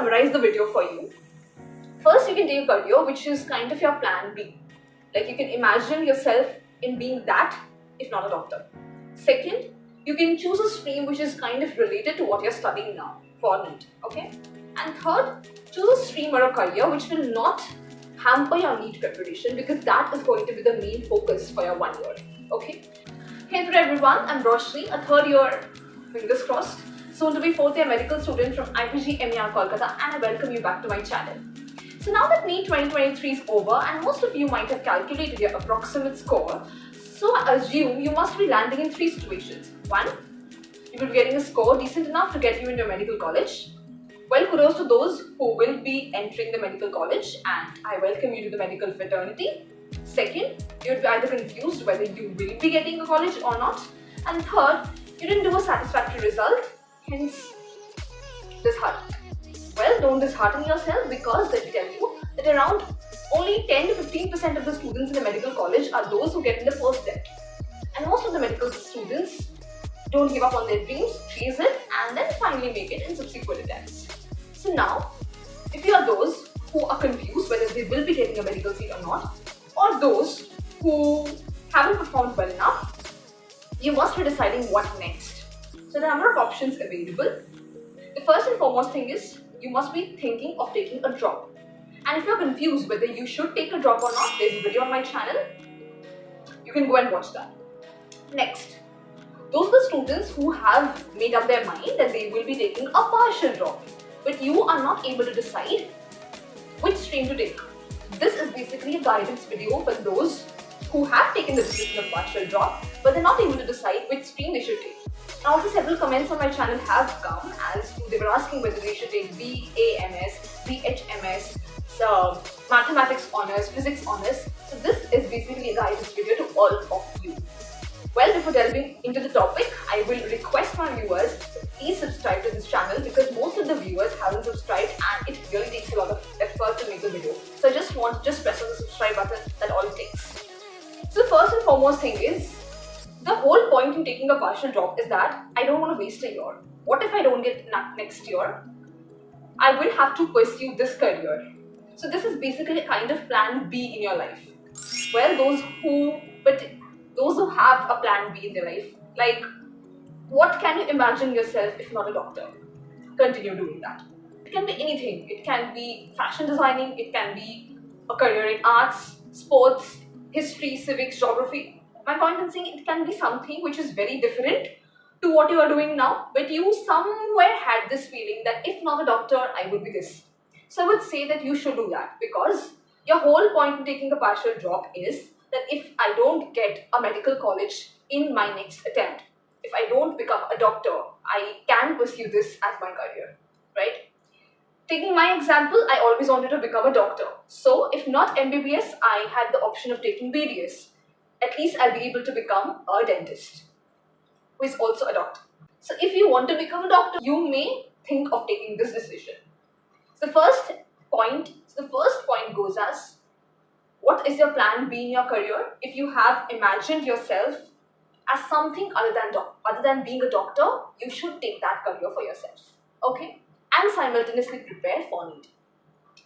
summarize the video for you. First, you can take a career which is kind of your plan B. Like you can imagine yourself in being that, if not a doctor. Second, you can choose a stream which is kind of related to what you're studying now for NEET, okay? And third, choose a stream or a career which will not hamper your NEET preparation, because that is going to be the main focus for your 1 year, okay? Hey there everyone, I'm Roshni, a third year, fingers crossed, soon to be fourth year medical student from IPG MER Kolkata, and I welcome you back to my channel. So now that NEET 2023 is over and most of you might have calculated your approximate score, so I assume you must be landing in three situations. One, you will be getting a score decent enough to get you into a medical college. Well, kudos to those who will be entering the medical college, and I welcome you to the medical fraternity. Second, you would be either confused whether you will be getting a college or not. And third, you didn't do a satisfactory result, hence disheartened. Well, don't dishearten yourself, because let me tell you that around only 10 to 15% of the students in the medical college are those who get in the first attempt. And most of the medical students don't give up on their dreams, chase it, and then finally make it in subsequent attempts. So now, if you are those who are confused whether they will be getting a medical seat or not, or those who haven't performed well enough, you must be deciding what next. So there are a number of options available. The first and foremost thing is, you must be thinking of taking a drop. And if you're confused whether you should take a drop or not, there's a video on my channel. You can go and watch that. Next, those are the students who have made up their mind that they will be taking a partial drop, but you are not able to decide which stream to take. This is basically a guidance video for those who have taken the decision of partial drop, but they're not able to decide which stream they should take. And also several comments on my channel have come as to they were asking whether they should take BAMS, BHMS, mathematics honors, physics honors. So this is basically a guidance video to all of you. Well, before delving into the topic, I will request my viewers to please subscribe to this channel, because most of the viewers haven't subscribed and it really takes a lot of effort to make the video. So I just press on the subscribe button, that's all it takes. So the first and foremost thing is, the whole point in taking a partial drop is that I don't want to waste a year. What if I don't get next year? I will have to pursue this career. So this is basically a kind of plan B in your life. Well, those who have a plan B in their life, like, what can you imagine yourself if not a doctor? Continue doing that. It can be anything. It can be fashion designing, it can be a career in arts, sports, history, civics, geography. My point in saying, it can be something which is very different to what you are doing now, but you somewhere had this feeling that if not a doctor, I would be this. So I would say that you should do that, because your whole point in taking a partial drop is that if I don't get a medical college in my next attempt, if I don't become a doctor, I can pursue this as my career, right? Taking my example, I always wanted to become a doctor. So if not MBBS, I had the option of taking BDS. At least I'll be able to become a dentist who is also a doctor. So if you want to become a doctor, you may think of taking this decision. So the first point goes as, what is your plan B in your career? If you have imagined yourself as something other than being a doctor, you should take that career for yourself, okay? And simultaneously prepare for NEET.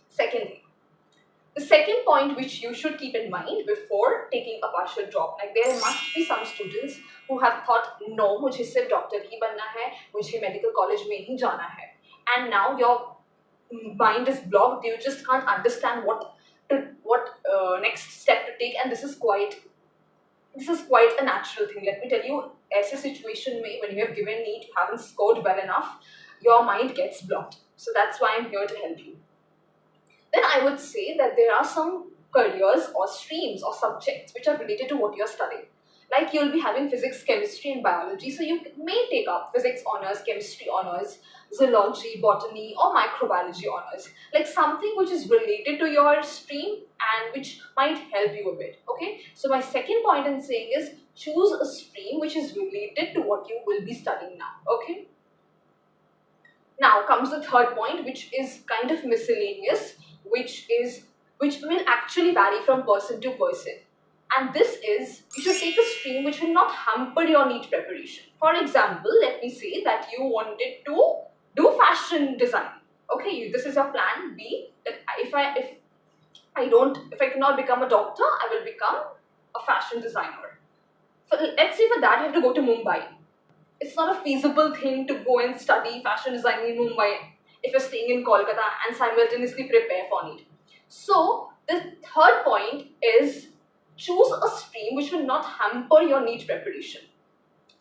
Secondly, the second point which you should keep in mind before taking a partial drop, like there must be some students who have thought, no, मुझे सिर्फ doctor ही बनना है, मुझे medical college में ही जाना है, and now your mind is blocked. You just can't understand what next step to take, and this is quite a natural thing. Let me tell you, ऐसे situation में when you have given NEET, you haven't scored well enough, your mind gets blocked. So that's why I'm here to help you. Then I would say that there are some careers or streams or subjects which are related to what you're studying. Like you'll be having physics, chemistry and biology, so you may take up physics honors, chemistry honors, zoology, botany or microbiology honors. Like something which is related to your stream and which might help you a bit, okay? So my second point in saying is, choose a stream which is related to what you will be studying now, okay? Now comes the third point, which is kind of miscellaneous, which will actually vary from person to person. And this is, you should take a stream which will not hamper your NEET preparation. For example, let me say that you wanted to do fashion design. Okay, this is your plan B, that if I cannot become a doctor, I will become a fashion designer. So let's say for that you have to go to Mumbai. It's not a feasible thing to go and study fashion design in Mumbai if you're staying in Kolkata and simultaneously prepare for NEET. So the third point is choose a stream which will not hamper your NEET preparation.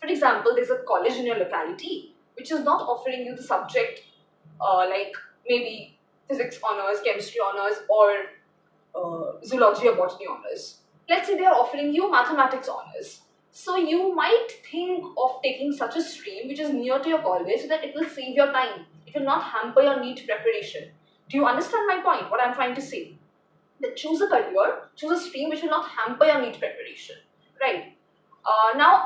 For example, there's a college in your locality which is not offering you the subject like maybe physics honors, chemistry honors, or zoology or botany honors. Let's say they are offering you mathematics honors. So you might think of taking such a stream which is near to your college so that it will save your time. It will not hamper your NEET preparation. Do you understand my point, what I'm trying to say? That choose a career, choose a stream which will not hamper your NEET preparation. Right. Now,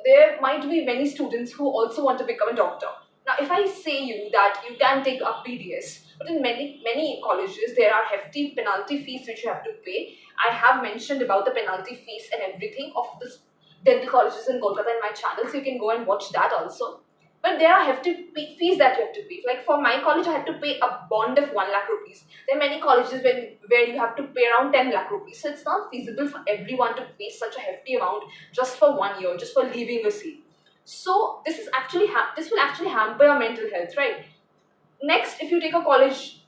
there might be many students who also want to become a doctor. Now, if I say you that you can take up BDS, but in many colleges, there are hefty penalty fees which you have to pay. I have mentioned about the penalty fees and everything of the dental colleges in Kolkata in my channel, so you can go and watch that also. But there are hefty fees that you have to pay. Like for my college, I had to pay a bond of 1 lakh rupees. There are many colleges where you have to pay around 10 lakh rupees. So it's not feasible for everyone to pay such a hefty amount just for 1 year, just for leaving a seat. So this will actually hamper your mental health, right? Next, if you take a college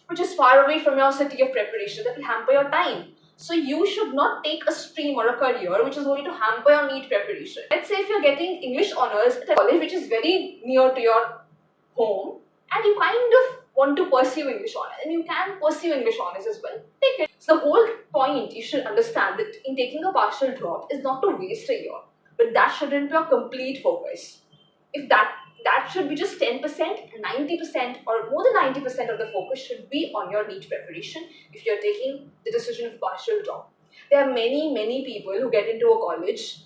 which is far away from your city of preparation, that will hamper your time. So you should not take a stream or a career which is going to hamper your NEET preparation. Let's say if you're getting English honors at a college which is very near to your home and you kind of want to pursue English honors, and you can pursue English honors as well, take it. So the whole point you should understand that in taking a partial drop is not to waste a year, but that shouldn't be your complete focus. If that should be just 10%, 90% or more than 90% of the focus should be on your NEET preparation if you're taking the decision of partial drop. There are many people who get into a college,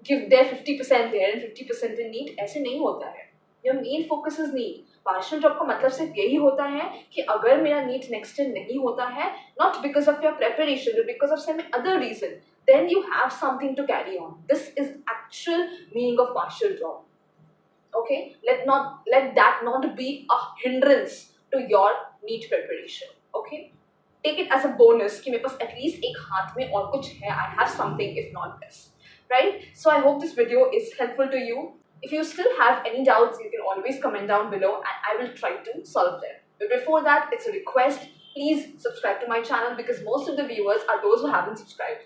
give their 50% there and 50% in NEET. ऐसे नहीं होता है. Your main focus is NEET. Partial drop का मतलब सिर्फ यही होता है कि अगर मेरा NEET next year नहीं होता है, not because of your preparation, but because of some other reason, then you have something to carry on. This is actual meaning of partial drop. Okay, let that not be a hindrance to your NEET preparation. Okay, take it as a bonus कि मेरे पास at least एक हाथ में और कुछ है. I have something if not this, right? So I hope this video is helpful to you. If you still have any doubts, you can always comment down below and I will try to solve them. But before that, it's a request. Please subscribe to my channel because most of the viewers are those who haven't subscribed.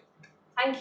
Thank you.